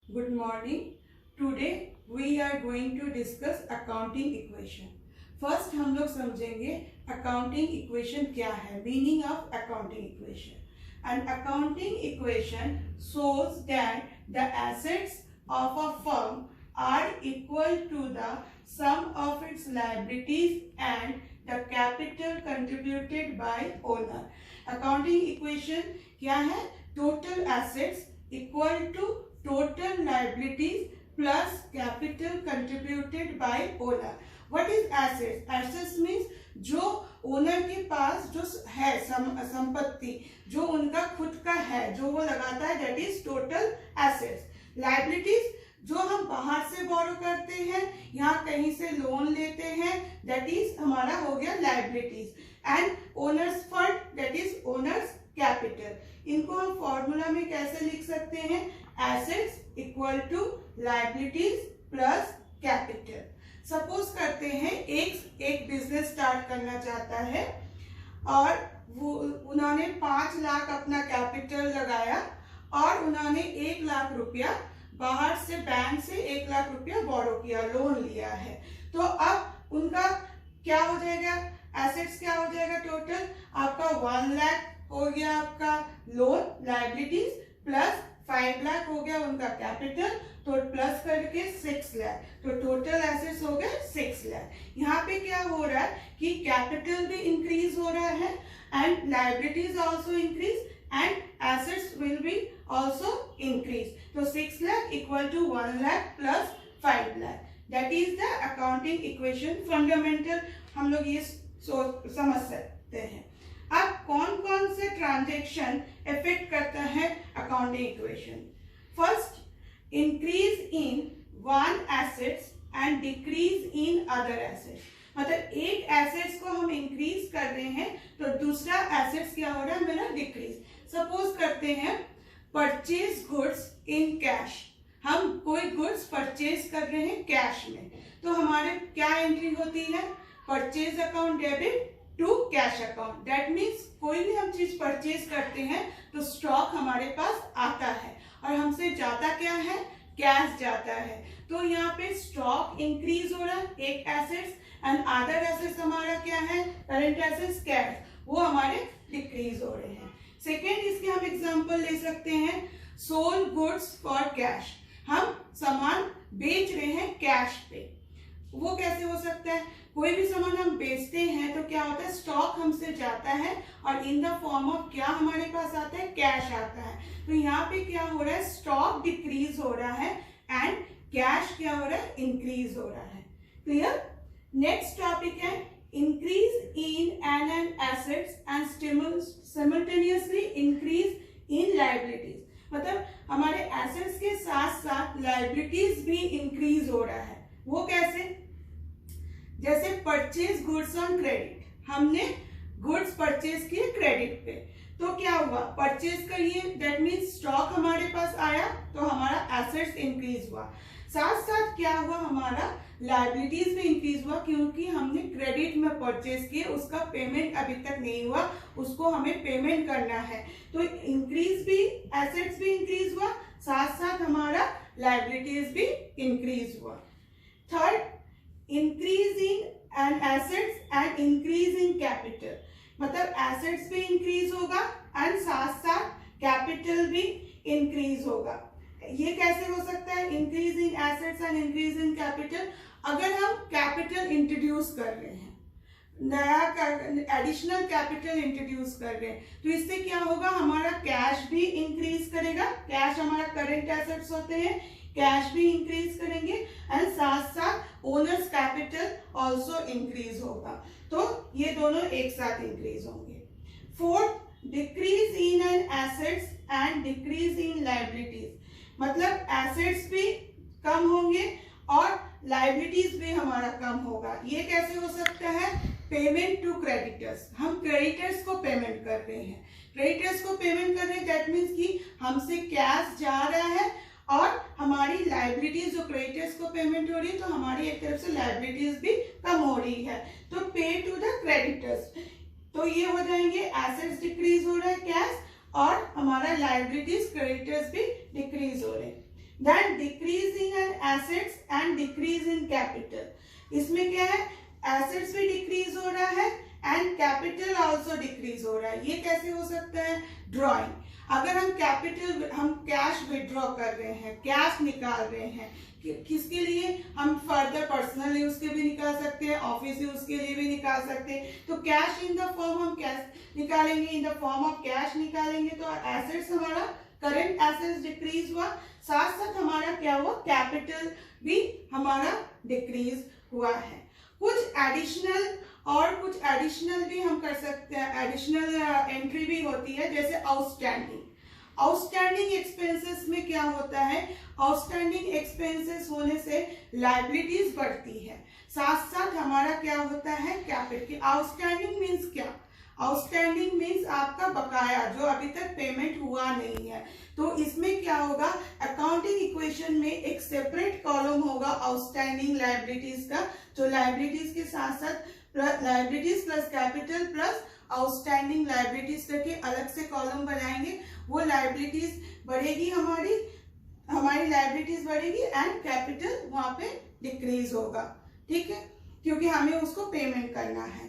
Good morning. Today we are going to discuss accounting equation. First हम लोग समझेंगे accounting equation क्या है, meaning of accounting equation. An accounting equation shows that the assets of a firm are equal to the sum of its liabilities and the capital contributed by owner. Accounting equation क्या है? Total assets equal to total liabilities plus capital contributed by owner. What is assets? Assets means जो owner के पास जो है संपत्ति, जो उनका खुद का है, जो वो लगाता है, that is total assets. Liabilities जो हम बाहर से बोरो करते हैं, यहाँ कहीं से लोन लेते हैं, दैट इज हमारा हो गया liabilities. And owners fund, that is owners capital. इनको हम फॉर्मूला में कैसे लिख सकते हैं? Assets equal to liabilities plus capital. Suppose करते हैं एक बिजनेस स्टार्ट करना चाहता है और वो उन्होंने 5 लाख अपना कैपिटल लगाया और उन्होंने 1 लाख रुपया बाहर से बैंक से 1 लाख रुपया बोरो किया, लोन लिया है. तो अब उनका क्या हो जाएगा? एसेट्स क्या हो जाएगा? टोटल आपका 1 लाख हो गया आपका लोन लाइबिलिटीज प्लस 5 लाख हो गया उनका कैपिटल, तो प्लस करके 6 लाख, तो टोटल एसेट्स हो गए 6 लाख. यहाँ पे क्या हो रहा है कि कैपिटल भी इंक्रीज हो रहा है and liabilities also increase and assets will be also increase. तो 6 lakh equal to 1 lakh plus 5 lakh. That is the accounting equation. Fundamental हम लोग ये समझ सकते हैं. अब कौन कौन से ट्रांजैक्शन इफेक्ट करता है accounting equation? First, increase in one assets and decrease in other assets. मतलब एक एसेट्स को हम इंक्रीज कर रहे हैं तो दूसरा एसेट्स क्या हो रहा है मेरा? डिक्रीज. सपोज करते हैं परचेज गुड्स इन कैश. हम कोई गुड्स परचेज कर रहे हैं कैश में, तो हमारे क्या एंट्री होती है? Purchase account debit to cash account. That means कोई भी हम चीज परचेज करते हैं तो स्टॉक हमारे पास आता है और हमसे जाता क्या है? कैश जाता है. तो यहाँ पे स्टॉक इंक्रीज हो रहा है एक एसेट्स एंड अदर एसेट्स हमारा क्या है? करंट एसेट्स कैश, वो हमारे डिक्रीज हो रहे हैं. सेकेंड, इसके हम एग्जांपल ले सकते हैं सोल्ड गुड्स फॉर कैश. हम सामान बेच रहे हैं कैश पे. वो कैसे हो सकता है? कोई भी सामान हम बेचते हैं तो क्या होता है? स्टॉक हमसे जाता है और इन द फॉर्म ऑफ क्या हमारे पास आता है? कैश आता है. तो यहाँ पे क्या हो रहा है? स्टॉक डिक्रीज हो रहा है एंड कैश क्या हो रहा है? इंक्रीज हो रहा है. क्लियर? नेक्स्ट टॉपिक है increase in an assets and simultaneously increase in liabilities. मतलब हमारे एसेट्स के साथ साथ लाइबिलिटीज भी इंक्रीज हो रहा है. वो कैसे? जैसे परचेज गुड्स ऑन क्रेडिट. हमने गुड्स परचेज किए क्रेडिट पे, तो क्या हुआ? परचेज करिए, दैट मीन्स स्टॉक हमारे पास आया तो हमारा एसेट्स इंक्रीज हुआ. साथ साथ क्या हुआ? हमारा लाइबिलिटीज भी इंक्रीज हुआ क्योंकि हमने क्रेडिट में परचेज किए, उसका पेमेंट अभी तक नहीं हुआ, उसको हमें पेमेंट करना है. तो इंक्रीज भी, एसेट्स भी इंक्रीज हुआ, साथ साथ हमारा लाइबिलिटीज भी इंक्रीज हुआ. Third, increase in and assets and increase in capital. मतलब एसेट्स भी इंक्रीज होगा एंड साथ साथ कैपिटल भी इंक्रीज होगा. ये कैसे हो सकता है? Increase in assets and increase in capital. अगर हम कैपिटल इंट्रोड्यूस कर रहे हैं, नया एडिशनल कैपिटल इंट्रोड्यूस कर रहे हैं, तो इससे क्या होगा? हमारा कैश भी इंक्रीज करेगा. कैश हमारा करंट एसेट्स होते हैं, कैश भी इंक्रीज करेंगे एंड साथ साथ ओनर्स कैपिटल आल्सो इंक्रीज होगा. तो ये दोनों एक साथ इंक्रीज होंगे. Fourth, decrease in an assets and decrease in liabilities. मतलब एसेट्स भी कम होंगे और लाइबिलिटीज भी हमारा कम होगा. ये कैसे हो सकता है? Payment to creditors. हम क्रेडिटर्स को पेमेंट कर रहे हैं, क्रेडिटर्स को पेमेंट कर रहे हैं, दैट मीन्स कि हमसे कैश जा रहा है और हमारी लाइबिलिटीज जो क्रेडिटर्स को पेमेंट हो रही है, तो हमारी एक तरफ से लाइबिलिटीज भी कम हो रही है. तो पे टू द क्रेडिटर्स, तो ये हो जाएंगे एसेट्स डिक्रीज हो रहा है कैश और हमारा लाइबिलिटीज क्रेडिटर्स भी डिक्रीज हो रहे हैं. Then decreasing in assets and decrease in capital. इसमें क्या है, एसेट्स भी डिक्रीज हो रहा है एंड कैपिटल आल्सो डिक्रीज हो रहा है। ये कैसे हो सकता है, ड्रॉइंग। अगर हम कैश विड्रॉ कर रहे हैं, कैश निकाल रहे हैं, किसके लिए, हम फर्दर पर्सनल यूज के भी निकाल सकते हैं, ऑफिस यूज के लिए भी निकाल सकते हैं। तो कैश इन द फॉर्म, हम कैश निकालेंगे, in the form of cash निकालेंगे, तो एसेट्स हमारा, करंट एसेट्स डिक्रीज हुआ, साथ साथ हमारा क्या हुआ, कैपिटल भी हमारा डिक्रीज हुआ है। कुछ एडिशनल भी हम कर सकते हैं, एडिशनल एंट्री भी होती है, जैसे आउटस्टैंडिंग एक्सपेंसेस में क्या होता है, आउटस्टैंडिंग एक्सपेंसेस होने से लायबिलिटीज बढ़ती है, साथ साथ हमारा क्या होता है, कैपिटल। आउटस्टैंडिंग मीन्स क्या, आउटस्टैंडिंग मीन्स आपका बकाया जो अभी तक पेमेंट हुआ नहीं है। तो इसमें क्या होगा, अकाउंटिंग इक्वेशन में एक सेपरेट कॉलम होगा आउटस्टैंडिंग लायबिलिटीज का, जो लायबिलिटीज के साथ साथ liabilities plus capital plus outstanding liabilities करके अलग से कॉलम बनाएंगे। वो लायबिलिटीज बढ़ेगी, हमारी लायबिलिटीज बढ़ेगी एंड कैपिटल वहां पे डिक्रीज होगा, ठीक है, क्योंकि हमें उसको पेमेंट करना है।